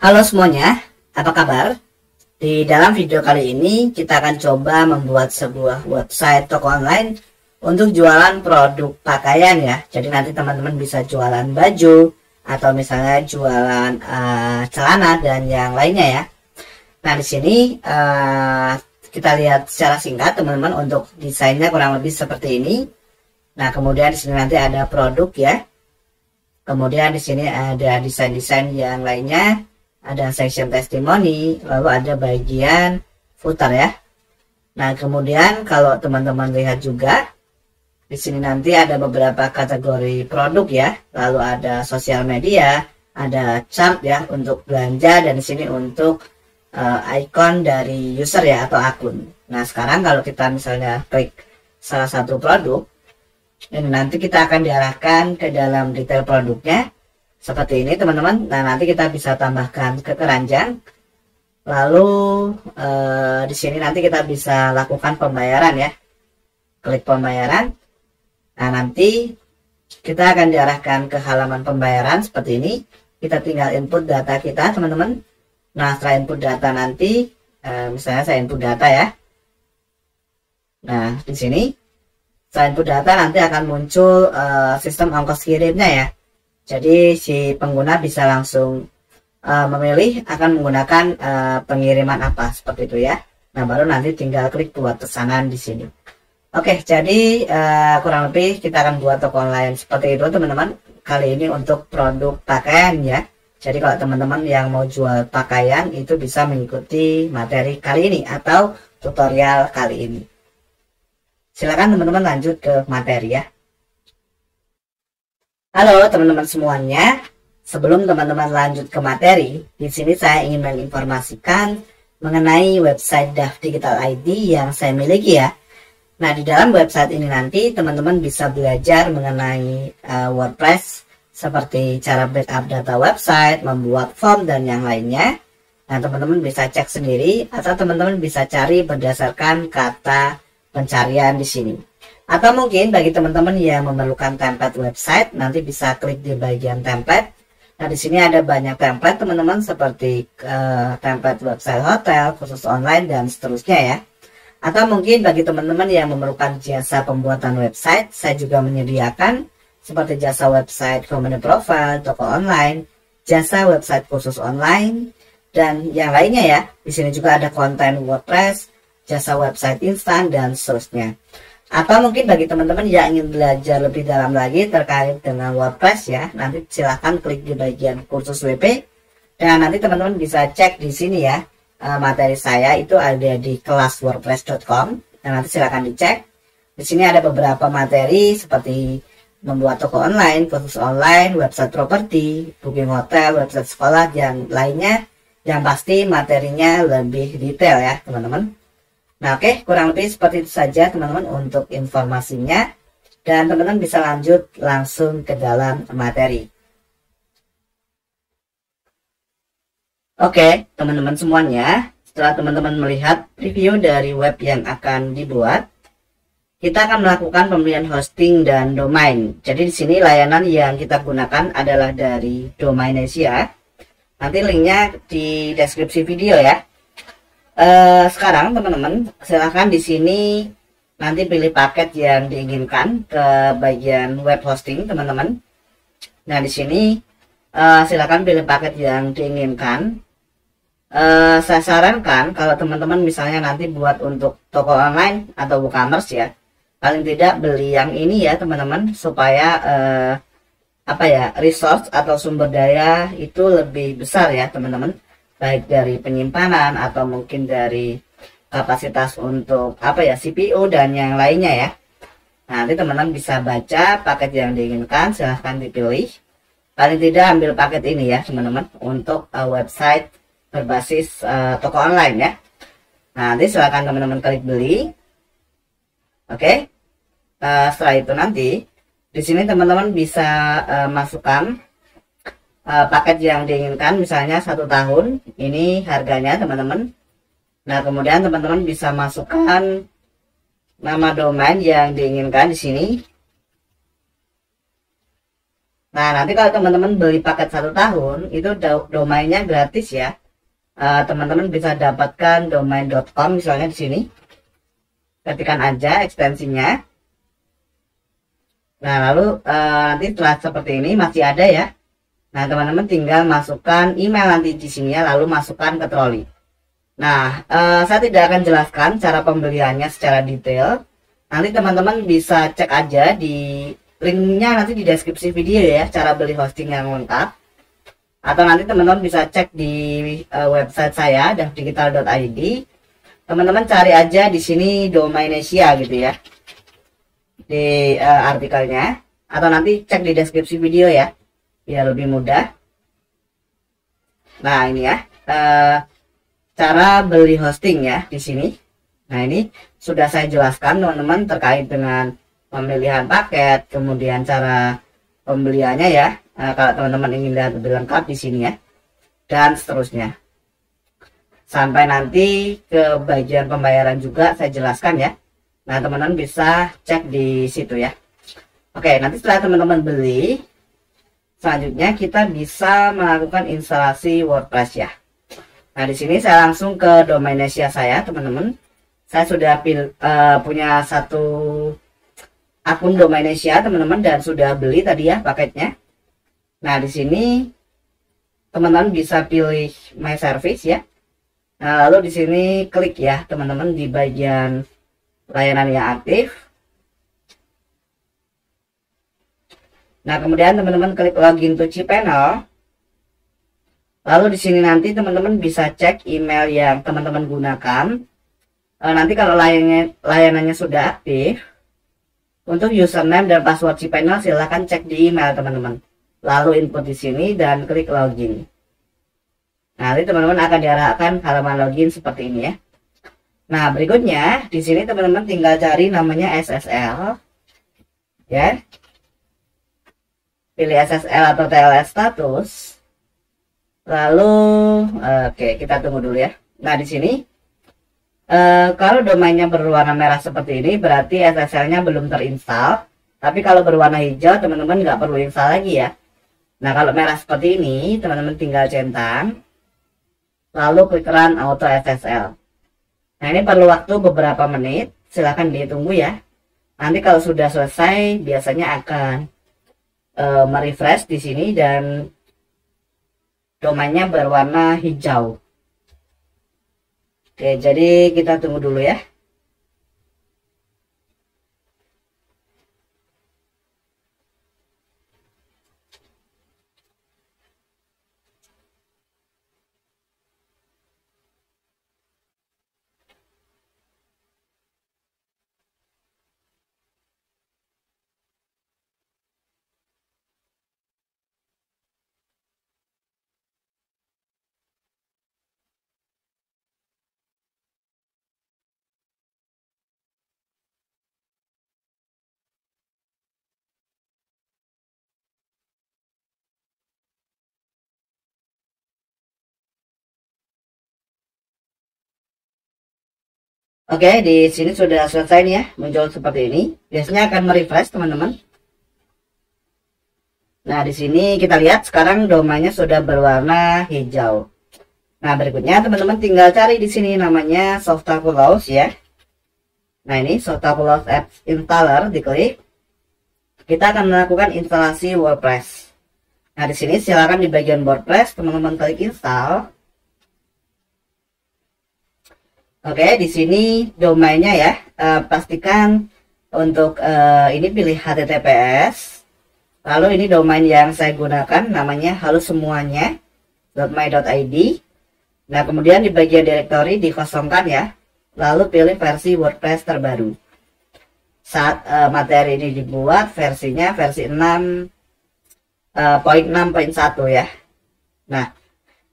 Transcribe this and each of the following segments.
Halo semuanya, apa kabar? Di dalam video kali ini kita akan coba membuat sebuah website toko online untuk jualan produk pakaian ya. Jadi nanti teman-teman bisa jualan baju atau misalnya jualan celana dan yang lainnya ya. Nah di sini kita lihat secara singkat teman-teman untuk desainnya kurang lebih seperti ini. Nah kemudian di sini nanti ada produk ya. Kemudian di sini ada desain-desain yang lainnya. Ada section testimoni, lalu ada bagian footer ya. Nah kemudian kalau teman-teman lihat juga di sini nanti ada beberapa kategori produk ya, lalu ada sosial media, ada chart ya untuk belanja, dan di sini untuk icon dari user ya atau akun. Nah sekarang kalau kita misalnya klik salah satu produk, ini nanti kita akan diarahkan ke dalam detail produknya. Seperti ini teman-teman. Nah nanti kita bisa tambahkan ke keranjang. Lalu di sini nanti kita bisa lakukan pembayaran ya. Klik pembayaran. Nah nanti kita akan diarahkan ke halaman pembayaran seperti ini. Kita tinggal input data kita teman-teman. Nah setelah input data nanti misalnya saya input data ya. Nah di sini setelah input data nanti akan muncul sistem ongkos kirimnya ya. Jadi si pengguna bisa langsung memilih akan menggunakan pengiriman apa seperti itu ya. Nah baru nanti tinggal klik buat pesanan di sini. Oke, jadi kurang lebih kita akan buat toko online seperti itu teman-teman. Kali ini untuk produk pakaian ya. Jadi kalau teman-teman yang mau jual pakaian itu bisa mengikuti materi kali ini atau tutorial kali ini. Silakan teman-teman lanjut ke materi ya. Halo teman-teman semuanya. Sebelum teman-teman lanjut ke materi, di sini saya ingin menginformasikan mengenai website DAF Digital ID yang saya miliki ya. Nah, di dalam website ini nanti teman-teman bisa belajar mengenai WordPress seperti cara backup data website, membuat form dan yang lainnya. Nah, teman-teman bisa cek sendiri atau teman-teman bisa cari berdasarkan kata pencarian di sini. Atau mungkin bagi teman-teman yang memerlukan template website, nanti bisa klik di bagian template. Nah di sini ada banyak template teman-teman seperti template website hotel, khusus online dan seterusnya ya. Atau mungkin bagi teman-teman yang memerlukan jasa pembuatan website, saya juga menyediakan seperti jasa website company profile, toko online, jasa website khusus online dan yang lainnya ya. Di sini juga ada konten WordPress, jasa website instan dan seterusnya. Atau mungkin bagi teman-teman yang ingin belajar lebih dalam lagi terkait dengan WordPress ya, nanti silahkan klik di bagian kursus WP dan nanti teman-teman bisa cek di sini ya, materi saya itu ada di kelaswordpress.com dan nanti silahkan dicek. Di sini ada beberapa materi seperti membuat toko online, kursus online, website properti, booking hotel, website sekolah dan lainnya, yang pasti materinya lebih detail ya teman-teman. Nah oke, kurang lebih seperti itu saja teman-teman untuk informasinya. Dan teman-teman bisa lanjut langsung ke dalam materi. Oke, teman-teman semuanya. Setelah teman-teman melihat preview dari web yang akan dibuat, kita akan melakukan pembelian hosting dan domain. Jadi di sini layanan yang kita gunakan adalah dari Domainesia. Nanti linknya di deskripsi video ya. Sekarang teman-teman silahkan di sini nanti pilih paket yang diinginkan ke bagian web hosting teman-teman. Nah di sini silahkan pilih paket yang diinginkan. Saya sarankan kalau teman-teman misalnya nanti buat untuk toko online atau WooCommerce ya, paling tidak beli yang ini ya teman-teman, supaya resource atau sumber daya itu lebih besar ya teman-teman. Baik dari penyimpanan atau mungkin dari kapasitas untuk CPU dan yang lainnya ya. Nanti teman-teman bisa baca paket yang diinginkan, silahkan dipilih. Paling tidak ambil paket ini ya teman-teman untuk website berbasis toko online ya. Nanti silahkan teman-teman klik beli. Oke. Setelah itu nanti di sini teman-teman bisa masukkan paket yang diinginkan, misalnya 1 tahun, ini harganya teman-teman. Nah kemudian teman-teman bisa masukkan nama domain yang diinginkan di sini. Nah, nanti kalau teman-teman beli paket 1 tahun, itu domainnya gratis ya. Teman-teman bisa dapatkan domain.com misalnya di sini. Ketikkan aja ekstensinya. Nah, lalu nanti setelah seperti ini masih ada ya. Nah, teman-teman tinggal masukkan email nanti di sini ya, lalu masukkan ke troli. Nah, saya tidak akan jelaskan cara pembeliannya secara detail. Nanti teman-teman bisa cek aja di linknya nanti di deskripsi video ya, cara beli hosting yang lengkap. Atau nanti teman-teman bisa cek di website saya davdigital.id. Teman-teman cari aja di sini Domainesia gitu ya, di artikelnya. Atau nanti cek di deskripsi video ya, biar lebih mudah. Nah, ini ya cara beli hosting ya di sini. Nah, ini sudah saya jelaskan teman-teman terkait dengan pemilihan paket, kemudian cara pembeliannya ya. Kalau teman-teman ingin lihat lebih lengkap di sini ya, dan seterusnya. Sampai nanti ke bagian pembayaran juga saya jelaskan ya. Nah, teman-teman bisa cek di situ ya. Oke, nanti setelah teman-teman beli, selanjutnya kita bisa melakukan instalasi WordPress ya. Nah, di sini saya langsung ke Domainesia saya, teman-teman. Saya sudah punya satu akun Domainesia, teman-teman, dan sudah beli tadi ya paketnya. Nah, di sini teman-teman bisa pilih My Service ya. Nah, lalu di sini klik ya, teman-teman, di bagian layanan yang aktif. Nah, kemudian teman-teman klik login to cPanel. Lalu di sini nanti teman-teman bisa cek email yang teman-teman gunakan. Nanti kalau layanannya sudah aktif, untuk username dan password cPanel silahkan cek di email teman-teman. Lalu input di sini dan klik login. Nanti teman-teman akan diarahkan halaman login seperti ini ya. Nah, berikutnya di sini teman-teman tinggal cari namanya SSL ya. Pilih SSL atau TLS status. Lalu oke, kita tunggu dulu ya. Nah, di sini kalau domainnya berwarna merah seperti ini berarti SSL-nya belum terinstall. Tapi kalau berwarna hijau teman-teman nggak perlu install lagi ya. Nah, kalau merah seperti ini teman-teman tinggal centang, lalu klik run auto SSL. Nah, ini perlu waktu beberapa menit, silahkan ditunggu ya. Nanti kalau sudah selesai biasanya akan merefresh di sini dan domainnya berwarna hijau. Oke, jadi kita tunggu dulu ya. Oke, di sini sudah selesai nih ya, muncul seperti ini. Biasanya akan merefresh teman-teman. Nah, di sini kita lihat sekarang domainnya sudah berwarna hijau. Nah, berikutnya teman-teman tinggal cari di sini namanya Softaculous ya. Nah, ini Softaculous Apps Installer, diklik. Kita akan melakukan instalasi WordPress. Nah, di sini silakan di bagian WordPress teman-teman klik install. Oke, di sini domainnya ya, pastikan untuk ini pilih HTTPS. Lalu ini domain yang saya gunakan namanya halosemuanya.my.id. Nah, kemudian di bagian directory dikosongkan ya. Lalu pilih versi WordPress terbaru. Saat materi ini dibuat versinya versi 6.6.1 ya. Nah,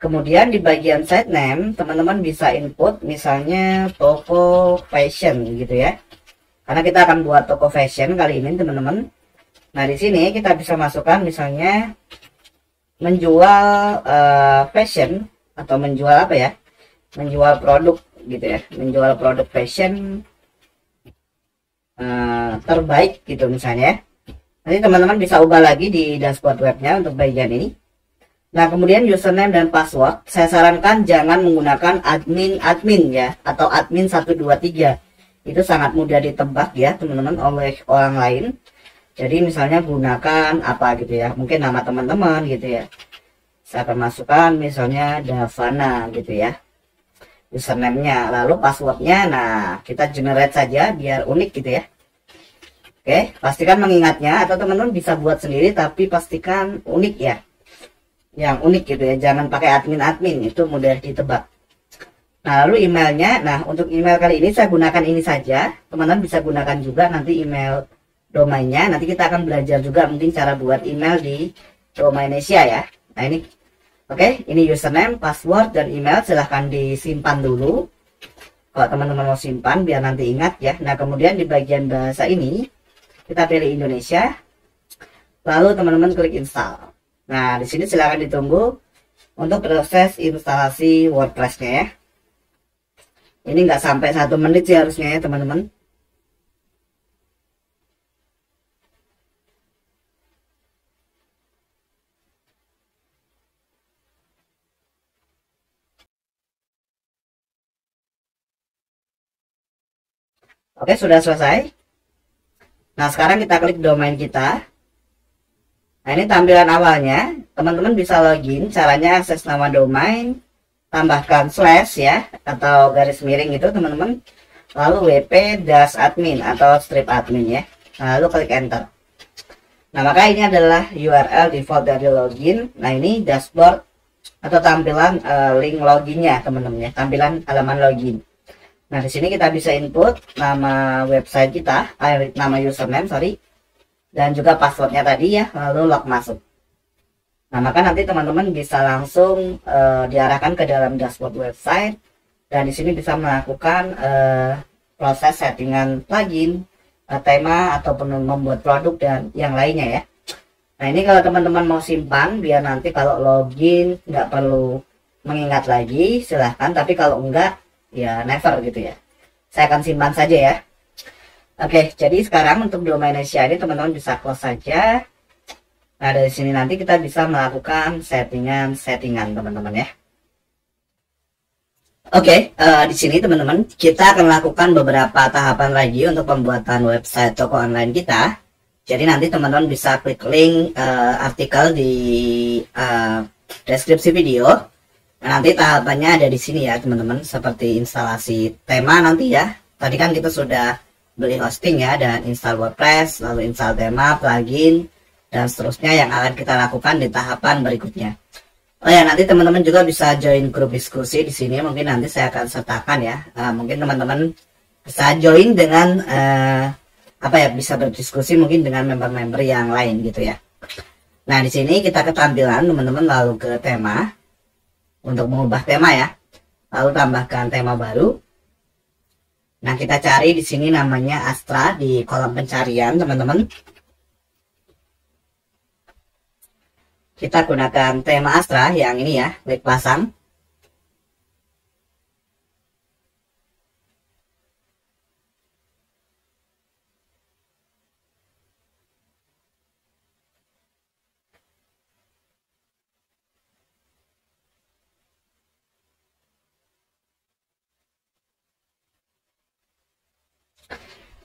kemudian di bagian site name, teman-teman bisa input misalnya toko fashion gitu ya. Karena kita akan buat toko fashion kali ini, teman-teman. Nah, di sini kita bisa masukkan misalnya menjual fashion atau menjual apa ya? Menjual produk gitu ya. Menjual produk fashion terbaik gitu misalnya. Nanti teman-teman bisa ubah lagi di dashboard webnya untuk bagian ini. Nah, kemudian username dan password, saya sarankan jangan menggunakan admin ya, atau admin 123. Itu sangat mudah ditebak ya teman-teman oleh orang lain. Jadi misalnya gunakan apa gitu ya, mungkin nama teman-teman gitu ya. Saya akan masukkan misalnya Davana gitu ya, username-nya. Lalu passwordnya, nah kita generate saja biar unik gitu ya. Oke, pastikan mengingatnya, atau teman-teman bisa buat sendiri tapi pastikan unik ya, yang unik gitu ya, jangan pakai admin, itu mudah ditebak. Nah, lalu emailnya, nah untuk email kali ini saya gunakan ini saja, teman-teman bisa gunakan juga nanti email domainnya. Nanti kita akan belajar juga mungkin cara buat email di Domainsia ya. Nah ini, oke, ini username, password, dan email. Silahkan disimpan dulu kalau teman-teman mau simpan biar nanti ingat ya. Nah, kemudian di bagian bahasa ini kita pilih Indonesia, lalu teman-teman klik install. Nah, di sini silahkan ditunggu untuk proses instalasi WordPress-nya ya. Ini nggak sampai 1 menit sih harusnya ya teman-teman. Oke, sudah selesai. Nah, sekarang kita klik domain kita. Nah, ini tampilan awalnya. Teman-teman bisa login. Caranya akses nama domain, tambahkan slash ya, atau garis miring itu teman-teman. Lalu wp-admin atau strip admin ya. Nah, lalu klik enter. Nah, maka ini adalah URL default dari login. Nah, ini dashboard atau tampilan link loginnya teman-teman ya. Tampilan halaman login. Nah, di sini kita bisa input nama website kita, nama username, sorry, dan juga passwordnya tadi ya, lalu log masuk. Nah, maka nanti teman-teman bisa langsung diarahkan ke dalam dashboard website, dan di sini bisa melakukan proses settingan plugin, tema, ataupun membuat produk dan yang lainnya ya. Nah, ini kalau teman-teman mau simpan, biar nanti kalau login nggak perlu mengingat lagi, silahkan. Tapi kalau enggak, ya never gitu ya, saya akan simpan saja ya. Oke, jadi sekarang untuk Domainsia ini teman-teman bisa close saja. Nah, dari sini nanti kita bisa melakukan settingan teman-teman ya. Oke, di sini teman-teman kita akan lakukan beberapa tahapan lagi untuk pembuatan website toko online kita. Jadi nanti teman-teman bisa klik link artikel di deskripsi video. Nah, nanti tahapannya ada di sini ya teman-teman, seperti instalasi tema nanti ya. Tadi kan kita sudah beli hosting ya, dan install WordPress, lalu install tema, plugin, dan seterusnya yang akan kita lakukan di tahapan berikutnya. Oh ya, nanti teman-teman juga bisa join grup diskusi di sini. Mungkin nanti saya akan sertakan ya. Mungkin teman-teman bisa join dengan apa ya, bisa berdiskusi mungkin dengan member-member yang lain gitu ya. Nah, di sini kita ke tampilan teman-teman, lalu ke tema. Untuk mengubah tema ya, lalu tambahkan tema baru. Nah, kita cari di sini namanya Astra di kolom pencarian teman-teman. Kita gunakan tema Astra yang ini ya, klik pasang.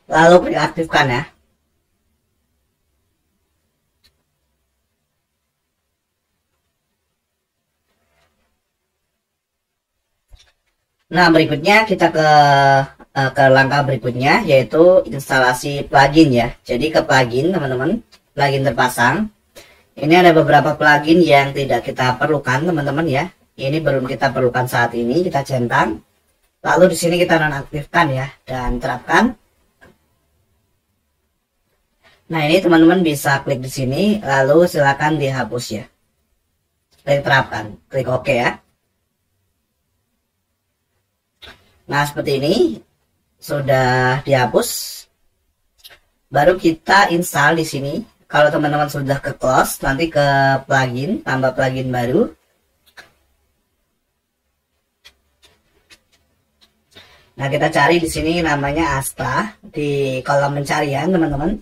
Lalu klik aktifkan ya. Nah, berikutnya kita ke langkah berikutnya, yaitu instalasi plugin ya. Jadi ke plugin teman-teman, plugin terpasang. Ini ada beberapa plugin yang tidak kita perlukan teman-teman ya. Ini belum kita perlukan saat ini, kita centang. Lalu di sini kita nonaktifkan ya, dan terapkan. Nah, ini teman-teman bisa klik di sini, lalu silakan dihapus ya. Klik terapkan, klik OK ya. Nah, seperti ini sudah dihapus. Baru kita install di sini. Kalau teman-teman sudah ke close, nanti ke plugin, tambah plugin baru. Nah, kita cari di sini namanya Astra di kolom pencarian teman-teman.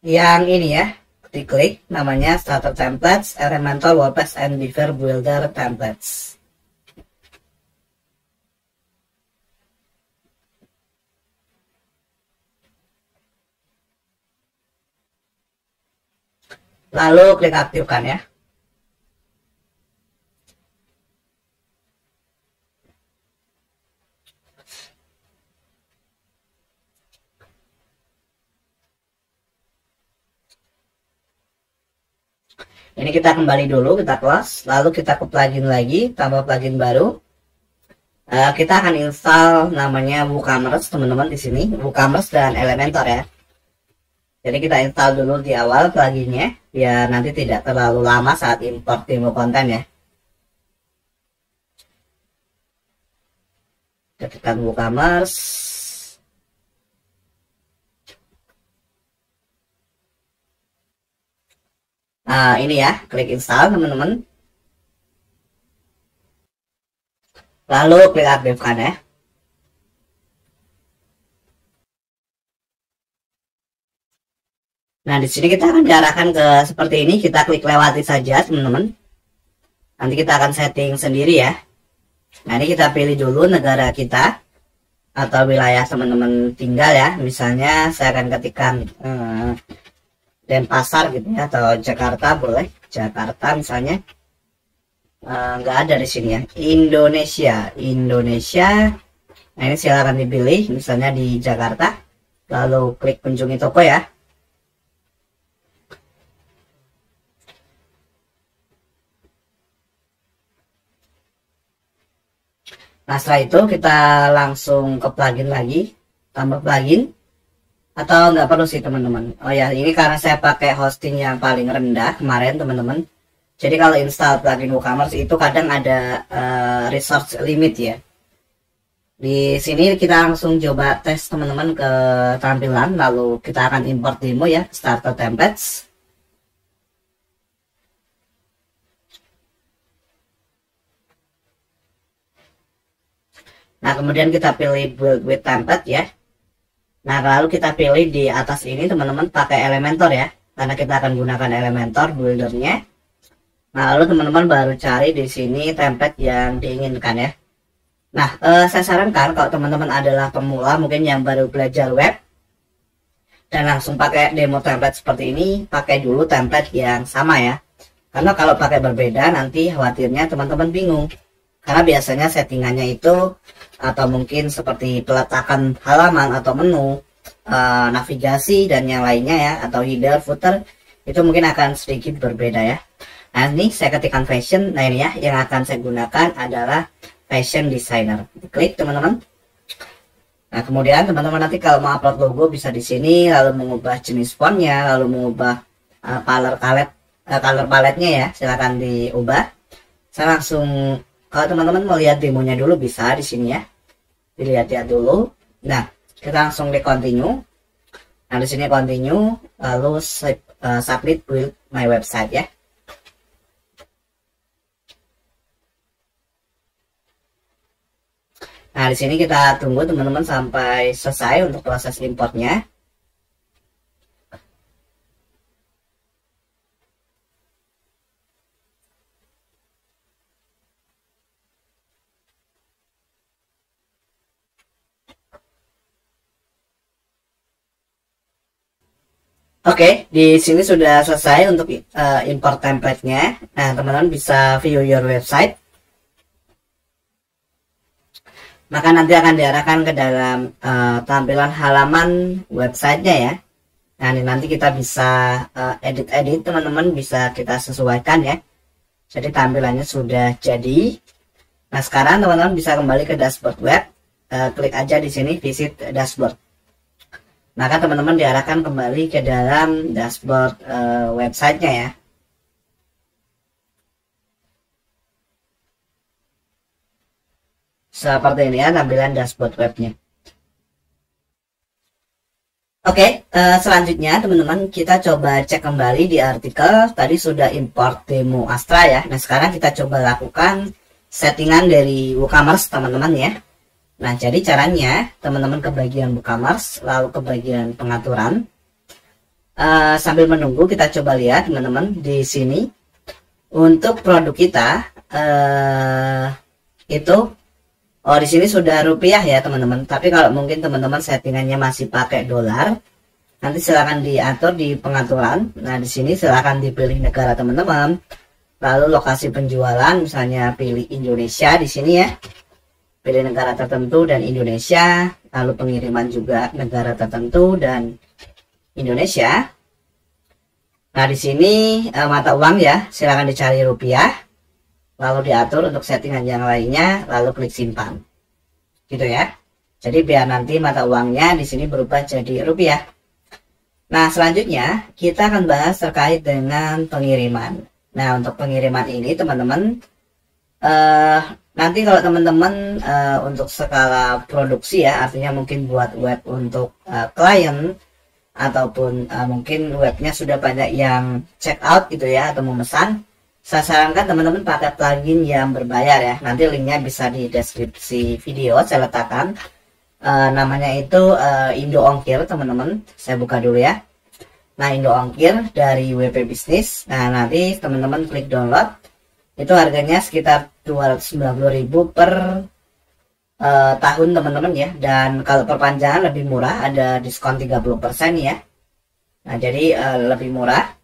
Yang ini ya, diklik namanya Starter Templates, Elementor, WordPress, and Beaver Builder Templates. Lalu klik aktifkan ya. Ini kita kembali dulu, kita close, lalu kita ke plugin lagi, tambah plugin baru. Kita akan install namanya WooCommerce teman-teman di sini, WooCommerce dan Elementor ya. Jadi kita install dulu di awal pluginnya, biar nanti tidak terlalu lama saat import demo konten ya. Ketikkan WooCommerce. Nah ini ya, klik install teman-teman. Lalu klik aktifkan ya. Nah di sini kita akan diarahkan ke seperti ini, kita klik lewati saja teman-teman. Nanti kita akan setting sendiri ya. Nah ini kita pilih dulu negara kita atau wilayah teman-teman tinggal ya. Misalnya saya akan ketikkan Denpasar gitu ya, atau Jakarta boleh, Jakarta misalnya. Nggak ada di sini ya. Indonesia. Nah ini silakan dipilih, misalnya di Jakarta. Lalu klik kunjungi toko ya. Nah setelah itu kita langsung ke plugin lagi, tambah plugin. Atau nggak perlu sih teman-teman. Oh ya, ini karena saya pakai hosting yang paling rendah kemarin teman-teman. Jadi kalau install plugin WooCommerce itu kadang ada resource limit ya. Di sini kita langsung coba tes teman-teman ke tampilan, lalu kita akan import demo ya, Starter Templates. Nah kemudian kita pilih Build with Template ya. Nah lalu kita pilih di atas ini teman-teman pakai Elementor ya, karena kita akan gunakan Elementor buildernya. Nah lalu teman-teman baru cari di sini template yang diinginkan ya. Nah saya sarankan kalau teman-teman adalah pemula mungkin yang baru belajar web dan langsung pakai demo template seperti ini, pakai dulu template yang sama ya. Karena kalau pakai berbeda nanti khawatirnya teman-teman bingung. Karena biasanya settingannya itu atau mungkin seperti peletakan halaman atau menu, navigasi dan yang lainnya ya, atau header, footer itu mungkin akan sedikit berbeda ya. Nah ini saya ketikkan fashion. Nah ini ya yang akan saya gunakan adalah fashion designer. Klik teman-teman. Nah kemudian teman-teman nanti kalau mau upload logo bisa di sini, lalu mengubah jenis fontnya, lalu mengubah color paletnya ya, silahkan diubah. Saya langsung, kalau teman-teman mau lihat demonya dulu bisa di sini ya, dilihat-lihat dulu. Nah kita langsung di continue. Nah di sini continue, lalu submit build my website ya. Nah di sini kita tunggu teman-teman sampai selesai untuk proses importnya. Oke, di sini sudah selesai untuk import template-nya. Nah, teman-teman bisa view your website. Maka nanti akan diarahkan ke dalam tampilan halaman websitenya ya. Nah, ini nanti kita bisa edit-edit, teman-teman bisa kita sesuaikan ya. Jadi tampilannya sudah jadi. Nah, sekarang teman-teman bisa kembali ke dashboard web. Klik aja di sini visit dashboard. Maka teman-teman diarahkan kembali ke dalam dashboard websitenya ya. Seperti ini ya tampilan dashboard webnya. Oke, selanjutnya teman-teman kita coba cek kembali di artikel. Tadi sudah import demo Astra ya. Nah sekarang kita coba lakukan settingan dari WooCommerce teman-teman ya. Nah jadi caranya teman-teman ke bagian WooCommerce, lalu ke bagian pengaturan. Sambil menunggu kita coba lihat teman-teman di sini untuk produk kita itu di sini sudah rupiah ya teman-teman. Tapi kalau mungkin teman-teman settingannya masih pakai dolar, nanti silahkan diatur di pengaturan. Nah di sini silahkan dipilih negara teman-teman, lalu lokasi penjualan misalnya pilih Indonesia di sini ya, pilih negara tertentu dan Indonesia, lalu pengiriman juga negara tertentu dan Indonesia. Nah di sini mata uang ya, silahkan dicari rupiah, lalu diatur untuk settingan yang lainnya, lalu klik simpan, gitu ya. Jadi biar nanti mata uangnya di sini berubah jadi rupiah. Nah selanjutnya kita akan bahas terkait dengan pengiriman. Nah untuk pengiriman ini teman-teman, nanti kalau teman-teman untuk skala produksi ya, artinya mungkin buat web untuk klien, ataupun mungkin webnya sudah banyak yang check out gitu ya, atau memesan, saya sarankan teman-teman pakai plugin yang berbayar ya. Nanti linknya bisa di deskripsi video saya letakkan. Namanya itu Indo Ongkir teman-teman. Saya buka dulu ya. Nah Indo Ongkir dari WP Bisnis. Nah nanti teman-teman klik download. Itu harganya sekitar 290.000 per tahun teman-teman ya. Dan kalau perpanjangan lebih murah, ada diskon 30% ya. Nah jadi lebih murah.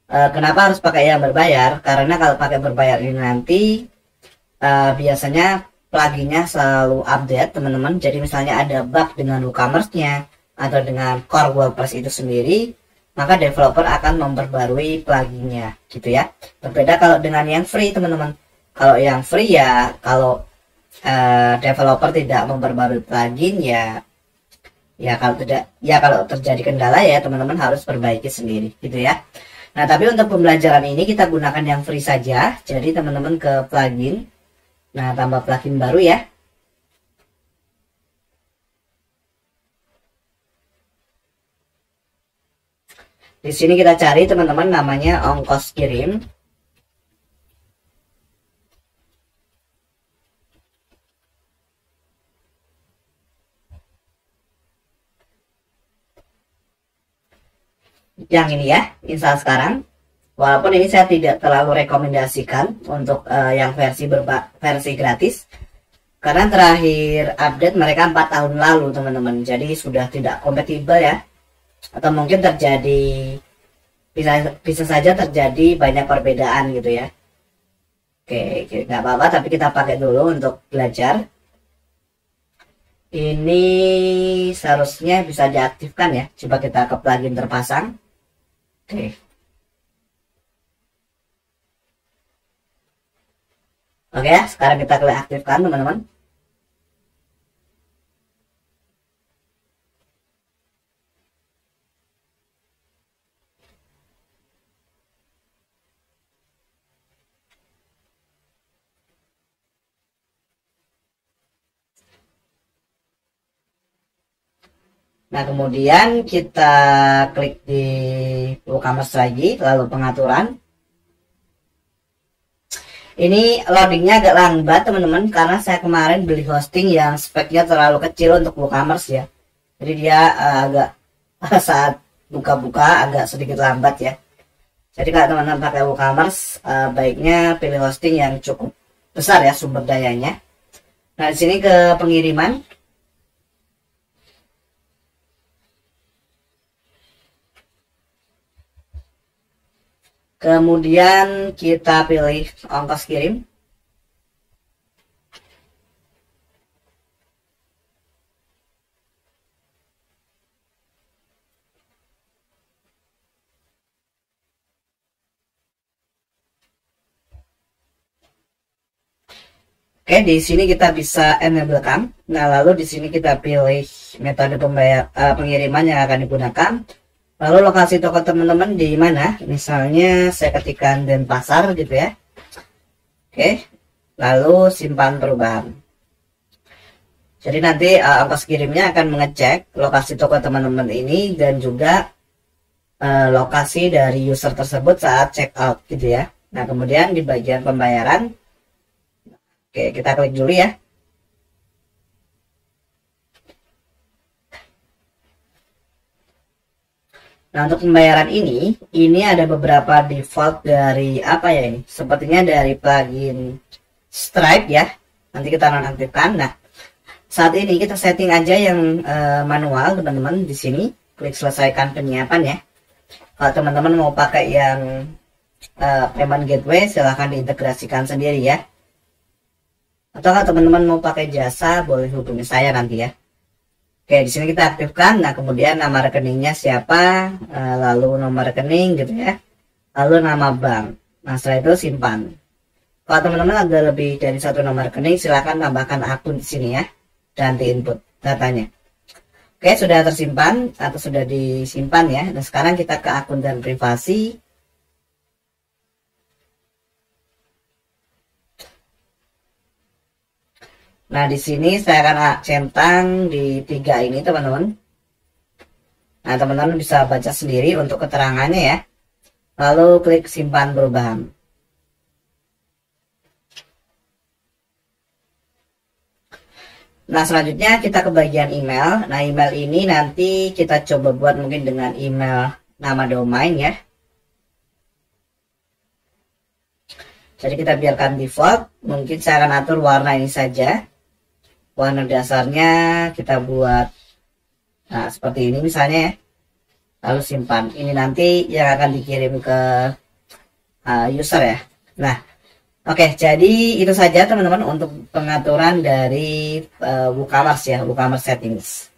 Kenapa harus pakai yang berbayar? Karena kalau pakai berbayar ini nanti biasanya pluginnya selalu update teman-teman. Jadi misalnya ada bug dengan WooCommerce-nya atau dengan core WordPress itu sendiri, maka developer akan memperbarui pluginnya gitu ya. Berbeda kalau dengan yang free teman-teman. Kalau yang free ya, kalau developer tidak memperbarui plugin ya kalau terjadi kendala ya teman-teman harus perbaiki sendiri gitu ya. Nah tapi untuk pembelajaran ini kita gunakan yang free saja. Jadi teman-teman ke plugin, nah tambah plugin baru ya. Di sini kita cari teman-teman namanya ongkos kirim. Yang ini ya, install sekarang. Walaupun ini saya tidak terlalu rekomendasikan untuk yang versi gratis, karena terakhir update mereka 4 tahun lalu teman-teman. Jadi sudah tidak kompatibel ya, atau mungkin terjadi bisa saja terjadi banyak perbedaan gitu ya. Oke, nggak apa-apa, tapi kita pakai dulu untuk belajar. Ini seharusnya bisa diaktifkan ya. Coba kita ke plugin terpasang. Oke. Oke ya, sekarang kita klik aktifkan teman-teman. Nah kemudian kita klik di WooCommerce lagi, lalu pengaturan. Ini loadingnya agak lambat teman-teman, karena saya kemarin beli hosting yang speknya terlalu kecil untuk WooCommerce ya. Jadi dia agak saat buka-buka agak sedikit lambat ya. Jadi kalau teman-teman pakai WooCommerce, baiknya pilih hosting yang cukup besar ya sumber dayanya. Nah di sini ke pengiriman. Kemudian kita pilih ongkos kirim. Oke, di sini kita bisa enablekan. Nah, lalu di sini kita pilih metode pengiriman yang akan digunakan. Lalu lokasi toko teman-teman di mana? Misalnya saya ketikkan Denpasar gitu ya. Oke. Lalu simpan perubahan. Jadi nanti ongkos kirimnya akan mengecek lokasi toko teman-teman ini dan juga lokasi dari user tersebut saat check out gitu ya. Nah, kemudian di bagian pembayaran, oke, kita klik dulu ya. Nah, untuk pembayaran ini ada beberapa default dari apa ya ini? Sepertinya dari plugin Stripe ya. Nanti kita nonaktifkan. Nah, saat ini kita setting aja yang manual, teman-teman. Di sini klik selesaikan penyiapan ya. Kalau teman-teman mau pakai yang payment gateway, silahkan diintegrasikan sendiri ya. Atau kalau teman-teman mau pakai jasa, boleh hubungi saya nanti ya. Oke, di sini kita aktifkan. Nah, kemudian nama rekeningnya siapa, lalu nomor rekening gitu ya, lalu nama bank. Nah, setelah itu simpan. Kalau teman-teman ada lebih dari satu nomor rekening, silahkan tambahkan akun di sini ya, dan input datanya. Oke, sudah tersimpan atau sudah disimpan ya. Nah, sekarang kita ke akun dan privasi. Nah, di sini saya akan centang di 3 ini, teman-teman. Nah, teman-teman bisa baca sendiri untuk keterangannya ya. Lalu klik simpan perubahan. Nah, selanjutnya kita ke bagian email. Nah, email ini nanti kita coba buat mungkin dengan email nama domain ya. Jadi kita biarkan default. Mungkin saya akan atur warna ini saja. Warna dasarnya kita buat nah seperti ini misalnya ya. Lalu simpan. Ini nanti yang akan dikirim ke user ya. Nah, oke, jadi itu saja teman-teman untuk pengaturan dari WooCommerce ya, WooCommerce settings.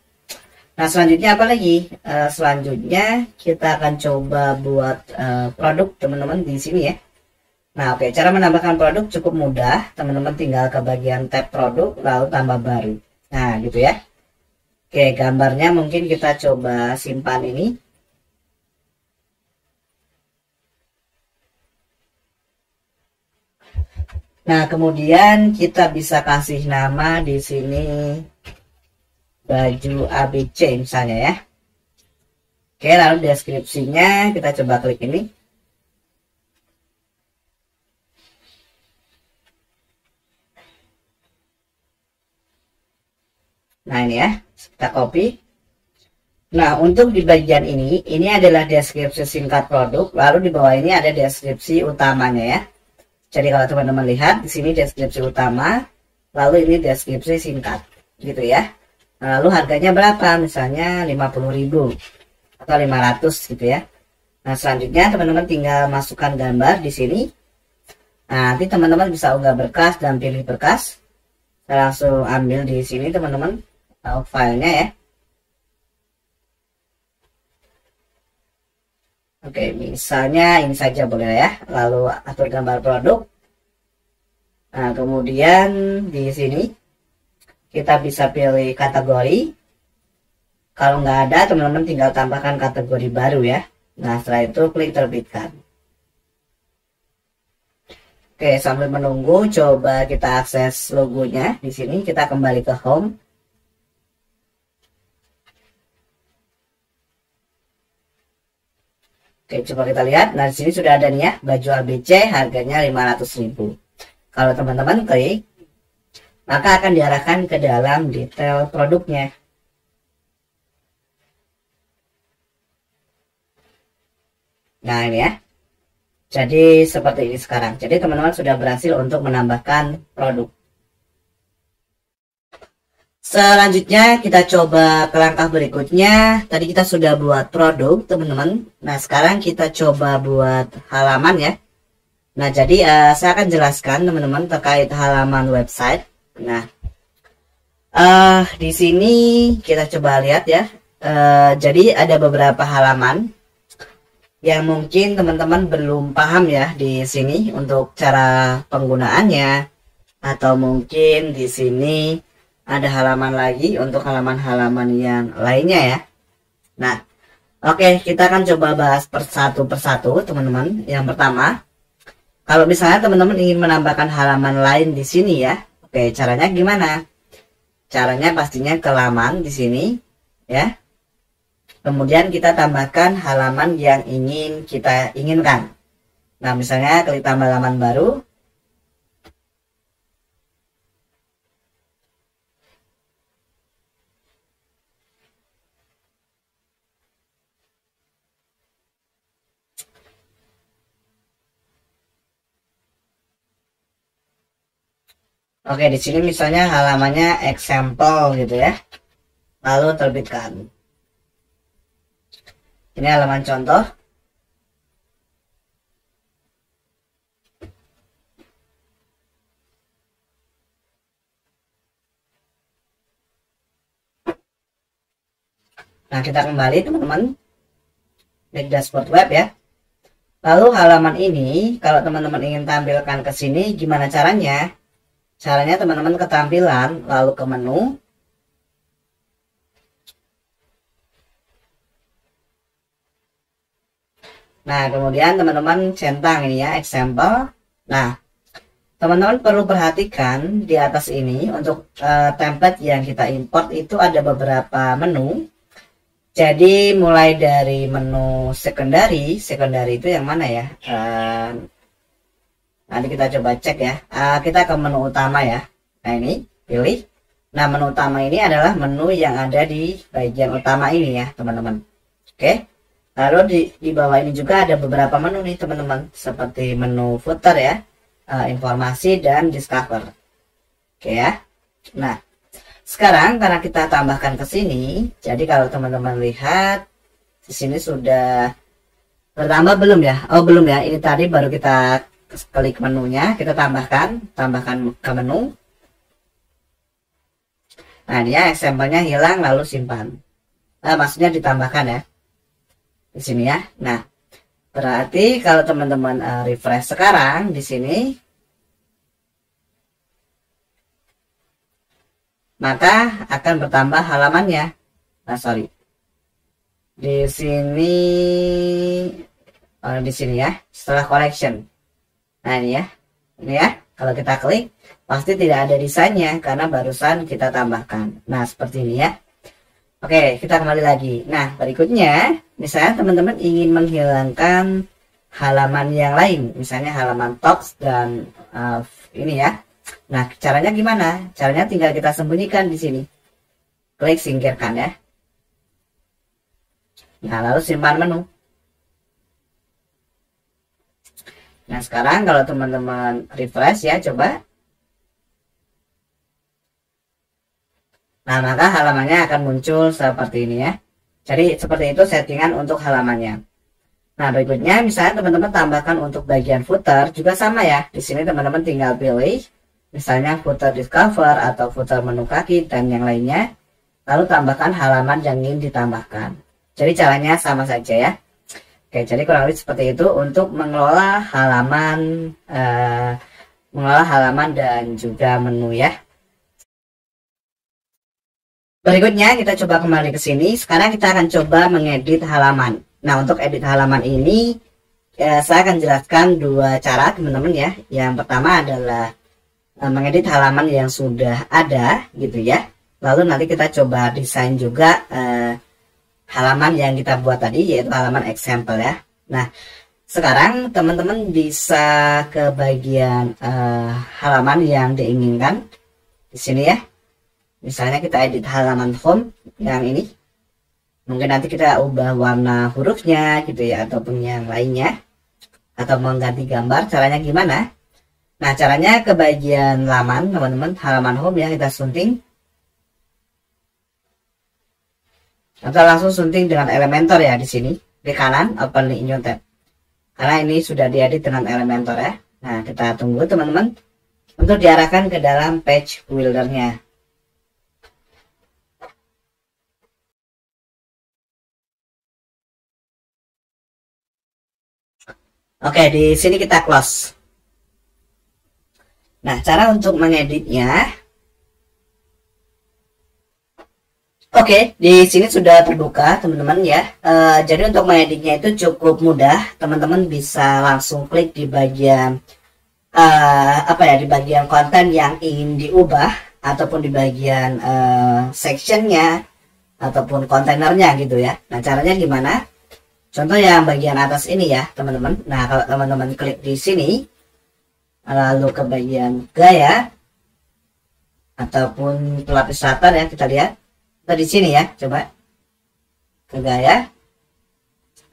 Nah, selanjutnya apa lagi? Selanjutnya kita akan coba buat produk teman-teman di sini ya. Nah, oke, cara menambahkan produk cukup mudah. Teman-teman tinggal ke bagian tab produk, lalu tambah baru. Nah, gitu ya. Oke, gambarnya mungkin kita coba simpan ini. Nah, kemudian kita bisa kasih nama di sini baju ABC misalnya ya. Oke, lalu deskripsinya kita coba klik ini. Nah, ini ya, kita copy. Nah, untuk di bagian ini adalah deskripsi singkat produk, lalu di bawah ini ada deskripsi utamanya ya. Jadi kalau teman-teman lihat di sini deskripsi utama, lalu ini deskripsi singkat, gitu ya. Lalu harganya berapa? Misalnya 50.000 atau 500 gitu ya. Nah, selanjutnya teman-teman tinggal masukkan gambar di sini. Nah, nanti teman-teman bisa unggah berkas dan pilih berkas. Saya langsung ambil di sini teman-teman filenya ya. Oke, misalnya ini saja boleh ya. Lalu atur gambar produk. Nah, kemudian di sini kita bisa pilih kategori. Kalau nggak ada, teman-teman tinggal tambahkan kategori baru ya. Nah, setelah itu klik terbitkan. Oke, sambil menunggu, coba kita akses logonya. Di sini kita kembali ke home. Oke, coba kita lihat. Nah, di sini sudah ada nih ya, baju ABC harganya 500.000. Kalau teman-teman klik, maka akan diarahkan ke dalam detail produknya. Nah, ini ya. Jadi seperti ini sekarang. Jadi teman-teman sudah berhasil untuk menambahkan produk. Selanjutnya kita coba ke langkah berikutnya. Tadi kita sudah buat produk teman-teman. Nah, sekarang kita coba buat halaman ya. Nah, jadi saya akan jelaskan teman-teman terkait halaman website. Nah, di sini kita coba lihat ya. Jadi ada beberapa halaman yang mungkin teman-teman belum paham ya di sini untuk cara penggunaannya, atau mungkin di sini ada halaman lagi untuk halaman-halaman yang lainnya ya. Nah, oke, kita akan coba bahas persatu teman-teman. Yang pertama, kalau misalnya teman-teman ingin menambahkan halaman lain di sini ya, oke, caranya gimana? Caranya pastinya ke laman di sini ya. Kemudian kita tambahkan halaman yang ingin kita inginkan. Nah, misalnya klik tambah halaman baru. Oke, di sini misalnya halamannya example gitu ya. Lalu terbitkan. Ini halaman contoh. Nah, kita kembali teman-teman di dashboard web ya. Lalu halaman ini kalau teman-teman ingin tampilkan ke sini, gimana caranya? Caranya teman-teman ke tampilan, lalu ke menu. Nah, kemudian teman-teman centang ini ya, example. Nah, teman-teman perlu perhatikan di atas ini untuk template yang kita import itu ada beberapa menu. Jadi mulai dari menu secondary itu yang mana ya? Nanti kita coba cek ya. Kita ke menu utama ya. Nah ini pilih. Nah menu utama ini adalah menu yang ada di bagian utama ini ya teman-teman. Oke. Lalu di bawah ini juga ada beberapa menu nih teman-teman. Seperti menu footer ya. Informasi dan discover. Oke ya. Nah sekarang karena kita tambahkan ke sini, jadi kalau teman-teman lihat di sini sudah bertambah belum ya? Oh belum ya. Ini tadi baru kita klik menunya, kita tambahkan ke menu. Nah dia example-nya hilang lalu simpan. Nah, maksudnya ditambahkan ya di sini ya. Nah berarti kalau teman-teman refresh sekarang di sini, maka akan bertambah halamannya. Nah sorry, di sini ya setelah collection. Nah ini ya kalau kita klik pasti tidak ada desainnya karena barusan kita tambahkan. Nah seperti ini ya. Oke, kita kembali lagi. Nah berikutnya misalnya teman-teman ingin menghilangkan halaman yang lain, misalnya halaman talks dan ini ya. Nah caranya gimana? Caranya tinggal kita sembunyikan di sini, klik singkirkan ya. Nah lalu simpan menu. Nah sekarang kalau teman-teman refresh ya coba. Nah maka halamannya akan muncul seperti ini ya. Jadi seperti itu settingan untuk halamannya. Nah berikutnya misalnya teman-teman tambahkan untuk bagian footer juga sama ya. Di sini teman-teman tinggal pilih misalnya footer discover atau footer menu kaki dan yang lainnya. Lalu tambahkan halaman yang ingin ditambahkan. Jadi caranya sama saja ya. Oke, jadi kurang lebih seperti itu untuk mengelola halaman dan juga menu ya. Berikutnya kita coba kembali ke sini. Sekarang kita akan coba mengedit halaman. Nah untuk edit halaman ini saya akan jelaskan dua cara teman-teman ya. Yang pertama adalah mengedit halaman yang sudah ada gitu ya. Lalu nanti kita coba desain juga halaman yang kita buat tadi, yaitu halaman example ya. Nah sekarang teman-teman bisa ke bagian halaman yang diinginkan di sini ya. Misalnya kita edit halaman home yang ini, mungkin nanti kita ubah warna hurufnya gitu ya, ataupun yang lainnya, atau mengganti gambar. Caranya gimana? Nah caranya ke bagian laman teman-teman, halaman home ya, kita sunting atau langsung sunting dengan Elementor ya. Di sini di kanan open link new tab, karena ini sudah diedit dengan Elementor ya. Nah kita tunggu teman-teman untuk diarahkan ke dalam page buildernya. Oke, di sini kita close. Nah cara untuk mengeditnya, oke, di sini sudah terbuka teman-teman ya. Jadi untuk mengeditnya itu cukup mudah. Teman-teman bisa langsung klik di bagian di bagian konten yang ingin diubah, ataupun di bagian sectionnya ataupun kontainernya gitu ya. Nah caranya gimana? Contoh yang bagian atas ini ya teman-teman. Nah kalau teman-teman klik di sini, lalu ke bagian gaya ataupun pelapis rata ya, kita lihat. Di sini ya, coba ke gaya.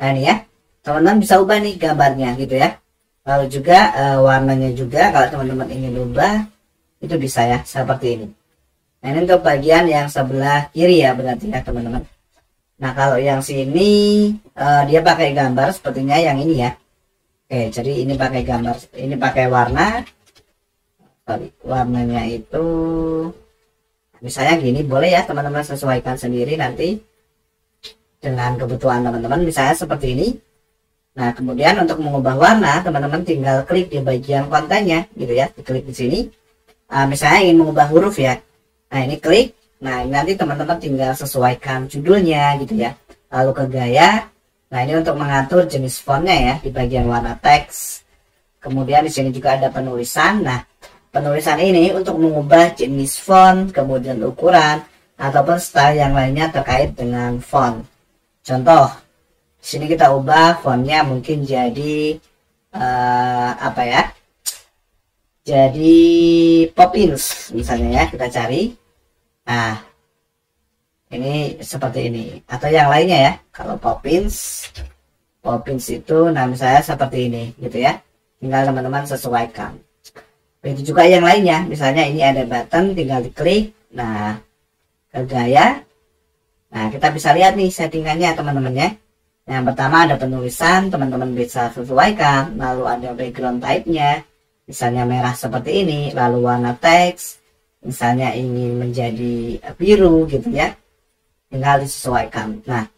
Nah ini ya, teman-teman bisa ubah nih gambarnya gitu ya. Lalu juga warnanya juga kalau teman-teman ingin ubah itu bisa ya seperti ini. Nah ini untuk bagian yang sebelah kiri ya berarti ya teman-teman. Nah kalau yang sini dia pakai gambar sepertinya yang ini ya. Oke, jadi ini pakai gambar, ini pakai warna. Warnanya itu misalnya gini, boleh ya teman-teman sesuaikan sendiri nanti dengan kebutuhan teman-teman, misalnya seperti ini. Nah kemudian untuk mengubah warna teman-teman tinggal klik di bagian kontennya gitu ya, diklik di sini. Misalnya ingin mengubah huruf ya, nah ini klik. Nah ini nanti teman-teman tinggal sesuaikan judulnya gitu ya, lalu ke gaya. Nah ini untuk mengatur jenis fontnya ya di bagian warna teks. Kemudian di sini juga ada penulisan. Nah penulisan ini untuk mengubah jenis font, kemudian ukuran ataupun style yang lainnya terkait dengan font. Contoh, di sini kita ubah fontnya mungkin jadi apa ya? Jadi Poppins misalnya ya, kita cari. Nah, ini seperti ini atau yang lainnya ya. Kalau Poppins itu nah misalnya seperti ini gitu ya. Tinggal teman-teman sesuaikan. Begitu juga yang lainnya, misalnya ini ada button, tinggal diklik. Nah, ke gaya. Nah, kita bisa lihat nih settingannya teman-teman ya. Yang pertama ada penulisan, teman-teman bisa sesuaikan. Lalu ada background type-nya, misalnya merah seperti ini. Lalu warna teks, misalnya ingin menjadi biru gitu ya, tinggal disesuaikan. Nah,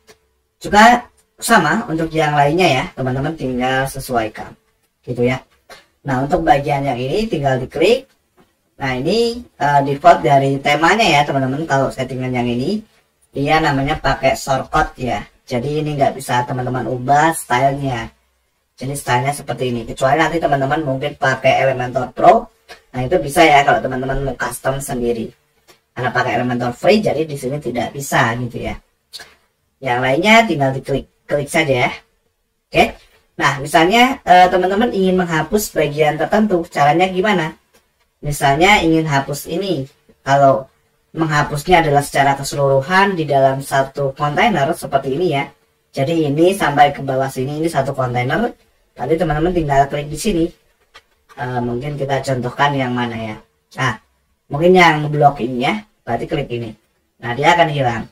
juga sama untuk yang lainnya ya, teman-teman tinggal sesuaikan gitu ya. Nah untuk bagian yang ini tinggal diklik. Nah ini default dari temanya ya teman-teman. Kalau settingan yang ini dia namanya pakai shortcut ya, jadi ini nggak bisa teman-teman ubah stylenya. Jadi stylenya seperti ini, kecuali nanti teman-teman mungkin pakai Elementor Pro. Nah itu bisa ya kalau teman-teman mau custom sendiri. Karena pakai Elementor Free jadi di sini tidak bisa gitu ya. Yang lainnya tinggal diklik saja ya. Oke. Nah misalnya teman-teman ingin menghapus bagian tertentu, caranya gimana? Misalnya ingin hapus ini, kalau menghapusnya adalah secara keseluruhan di dalam satu kontainer seperti ini ya. Jadi ini sampai ke bawah sini, ini satu kontainer. Tadi teman-teman tinggal klik di sini. Mungkin kita contohkan yang mana ya. Nah mungkin yang blok ini ya, berarti klik ini. Nah dia akan hilang.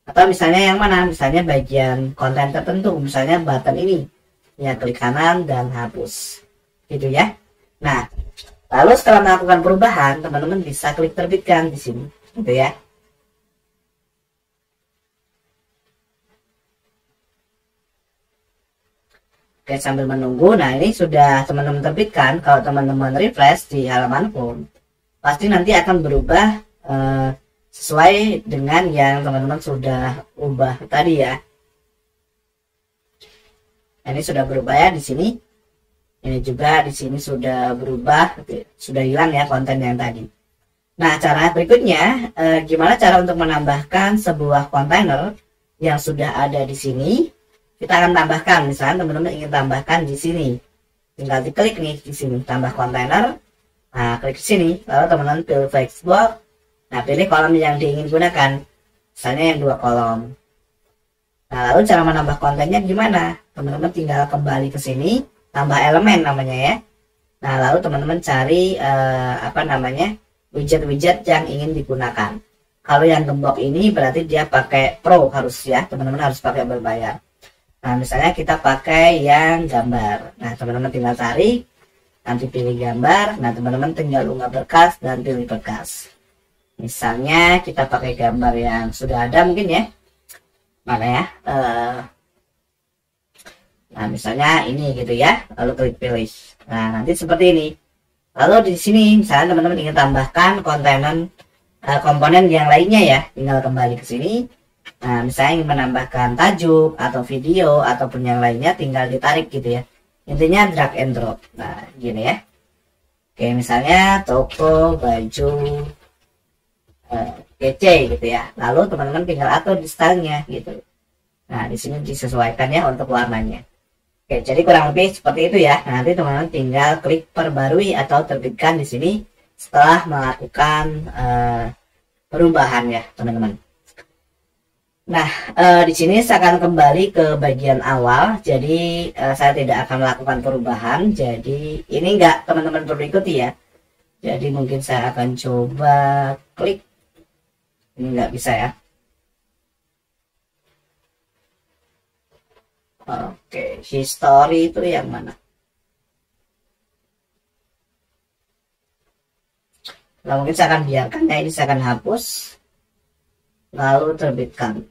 Atau misalnya yang mana, misalnya bagian konten tertentu, misalnya button ini ya, klik kanan dan hapus gitu ya. Nah lalu setelah melakukan perubahan, teman-teman bisa klik terbitkan di sini gitu ya. Oke, sambil menunggu. Nah ini sudah teman-teman terbitkan. Kalau teman-teman refresh di halaman home, pasti nanti akan berubah sesuai dengan yang teman-teman sudah ubah tadi ya. Nah, ini sudah berubah ya di sini. Ini juga di sini sudah berubah, sudah hilang ya konten yang tadi. Nah cara berikutnya, gimana cara untuk menambahkan sebuah kontainer yang sudah ada di sini? Kita akan tambahkan, misalnya teman-teman ingin tambahkan di sini, tinggal diklik nih di sini tambah kontainer. Nah klik di sini, lalu teman-teman pilih flexbox. Nah pilih kolom yang diingin gunakan, misalnya yang 2 kolom. Nah lalu cara menambah kontennya gimana? Teman-teman tinggal kembali ke sini, tambah elemen namanya ya. Nah lalu teman-teman cari widget-widget yang ingin digunakan. Kalau yang gembok ini berarti dia pakai pro harus ya, teman-teman harus pakai berbayar. Nah misalnya kita pakai yang gambar. Nah teman-teman tinggal cari, nanti pilih gambar. Nah teman-teman tinggal unggah berkas dan pilih berkas. Misalnya kita pakai gambar yang sudah ada mungkin ya, mana ya, nah misalnya ini gitu ya, lalu klik pilih. Nah nanti seperti ini. Lalu di sini misalnya teman-teman ingin tambahkan komponen yang lainnya ya, tinggal kembali ke sini. Nah misalnya ingin menambahkan tajuk atau video ataupun yang lainnya, tinggal ditarik gitu ya. Intinya drag and drop. Nah gini ya. Oke, misalnya toko baju kece gitu ya. Lalu teman-teman tinggal atur di stylenya gitu. Nah di sini disesuaikan ya untuk warnanya. Oke, jadi kurang lebih seperti itu ya. Nanti teman-teman tinggal klik perbarui atau terbitkan di sini setelah melakukan perubahan ya teman-teman. Nah di sini saya akan kembali ke bagian awal. Jadi saya tidak akan melakukan perubahan. Jadi ini enggak teman-teman perlu ikuti ya. Jadi mungkin saya akan coba klik. Ini nggak bisa ya. Oke, history itu yang mana? Nah, mungkin saya akan biarkan ya, ini saya akan hapus lalu terbitkan.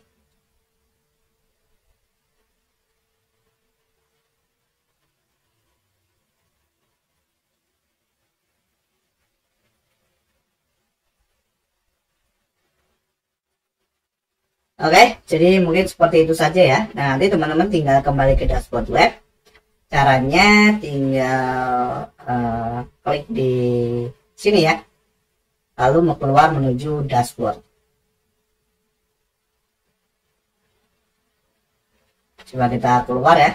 Oke, jadi mungkin seperti itu saja ya. Nah, nanti teman-teman tinggal kembali ke dashboard web. Caranya tinggal klik di sini ya, lalu mau keluar menuju dashboard. Coba kita keluar ya.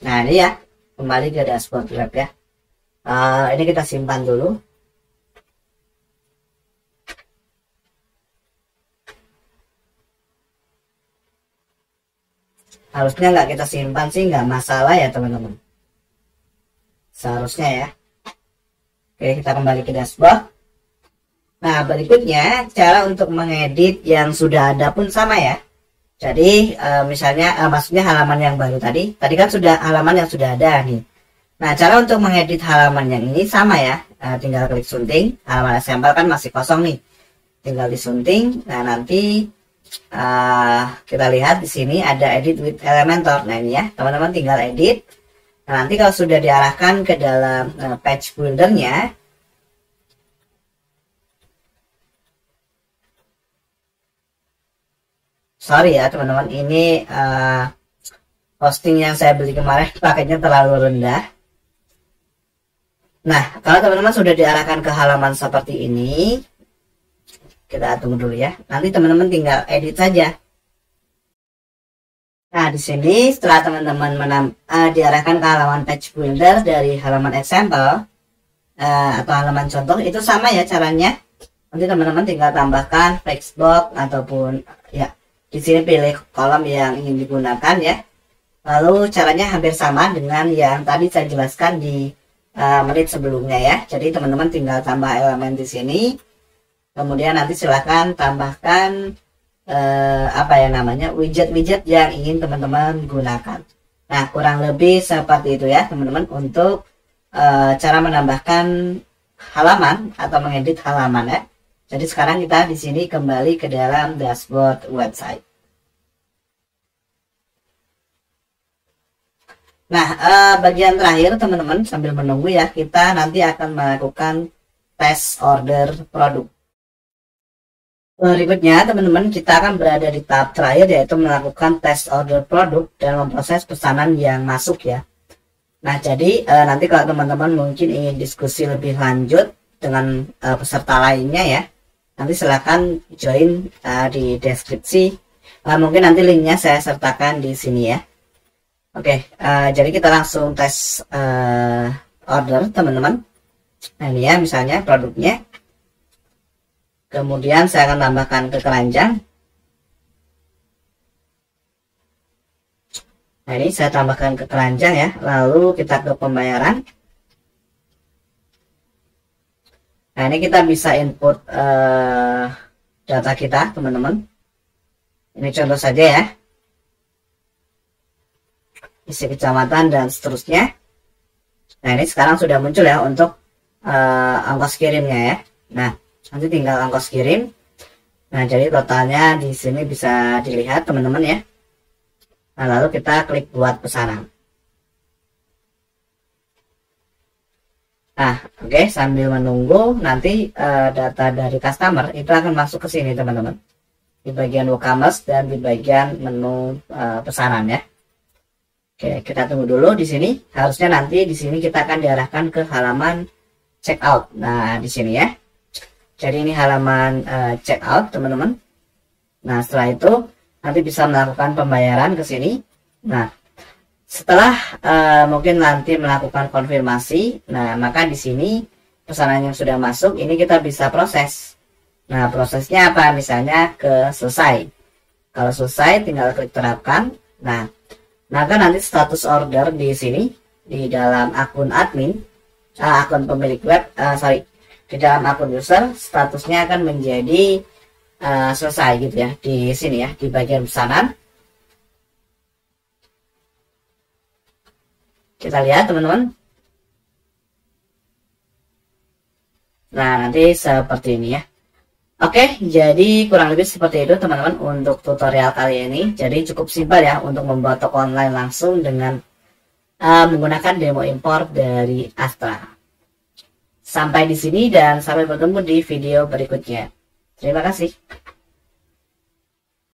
Nah, ini ya, kembali ke dashboard web ya. Ini kita simpan dulu. Harusnya nggak kita simpan sih, nggak masalah ya teman-teman. Seharusnya ya. Oke, kita kembali ke dashboard. Nah, berikutnya cara untuk mengedit yang sudah ada pun sama ya. Jadi misalnya maksudnya halaman yang baru tadi kan sudah halaman yang sudah ada nih. Nah, cara untuk mengedit halaman yang ini sama ya. Tinggal klik sunting. Halaman sampel kan masih kosong nih. Tinggal disunting. Nah, nanti kita lihat di sini ada edit with Elementor. Nah, ini ya, teman-teman tinggal edit. Nah, nanti kalau sudah diarahkan ke dalam page buildernya, sorry ya teman-teman, ini hosting yang saya beli kemarin paketnya terlalu rendah. Nah, kalau teman-teman sudah diarahkan ke halaman seperti ini, kita tunggu dulu ya. Nanti teman-teman tinggal edit saja. Nah, di sini setelah teman-teman diarahkan ke halaman page builder dari halaman example atau halaman contoh, itu sama ya caranya. Nanti teman-teman tinggal tambahkan flexbox ataupun ya, di sini pilih kolom yang ingin digunakan ya. Lalu caranya hampir sama dengan yang tadi saya jelaskan di menit sebelumnya ya. Jadi teman-teman tinggal tambah elemen di sini. Kemudian nanti silahkan tambahkan apa ya namanya, widget-widget yang ingin teman-teman gunakan. Nah, kurang lebih seperti itu ya teman-teman untuk cara menambahkan halaman atau mengedit halaman ya. Jadi sekarang kita di sini kembali ke dalam dashboard website. Nah, bagian terakhir teman-teman sambil menunggu ya, kita nanti akan melakukan tes order produk. Berikutnya teman-teman, kita akan berada di tahap terakhir, yaitu melakukan tes order produk dan memproses pesanan yang masuk ya. Nah, jadi nanti kalau teman-teman mungkin ingin diskusi lebih lanjut dengan peserta lainnya ya, nanti silahkan join di deskripsi. Mungkin nanti linknya saya sertakan di sini ya. Oke, jadi kita langsung tes order teman-teman. Nah, ini ya misalnya produknya. Kemudian saya akan tambahkan ke keranjang. Nah, ini saya tambahkan ke keranjang ya. Lalu kita ke pembayaran. Nah, ini kita bisa input data kita teman-teman. Ini contoh saja ya. Isi kecamatan dan seterusnya. Nah, ini sekarang sudah muncul ya untuk ongkos kirimnya ya. Nah, nanti tinggal ongkos kirim. Nah, jadi totalnya di sini bisa dilihat teman-teman ya. Nah, lalu kita klik buat pesanan. Nah, oke, sambil menunggu nanti data dari customer itu akan masuk ke sini teman-teman, di bagian WooCommerce dan di bagian menu pesanan ya. Oke, kita tunggu dulu di sini. Harusnya nanti di sini kita akan diarahkan ke halaman checkout. Nah, di sini ya. Jadi ini halaman checkout teman-teman. Nah, setelah itu nanti bisa melakukan pembayaran ke sini. Nah, setelah mungkin nanti melakukan konfirmasi, nah maka di sini pesanan yang sudah masuk ini kita bisa proses. Nah, prosesnya apa? Misalnya ke selesai. Kalau selesai, tinggal klik terapkan. Nah, maka nanti status order di sini di dalam akun admin, akun pemilik web, di dalam akun user, statusnya akan menjadi selesai gitu ya. Di sini ya, di bagian pesanan. Kita lihat teman-teman. Nah, nanti seperti ini ya. Oke, jadi kurang lebih seperti itu teman-teman untuk tutorial kali ini. Jadi cukup simpel ya untuk membuat toko online langsung dengan menggunakan demo impor dari Astra. Sampai di sini dan sampai bertemu di video berikutnya. Terima kasih.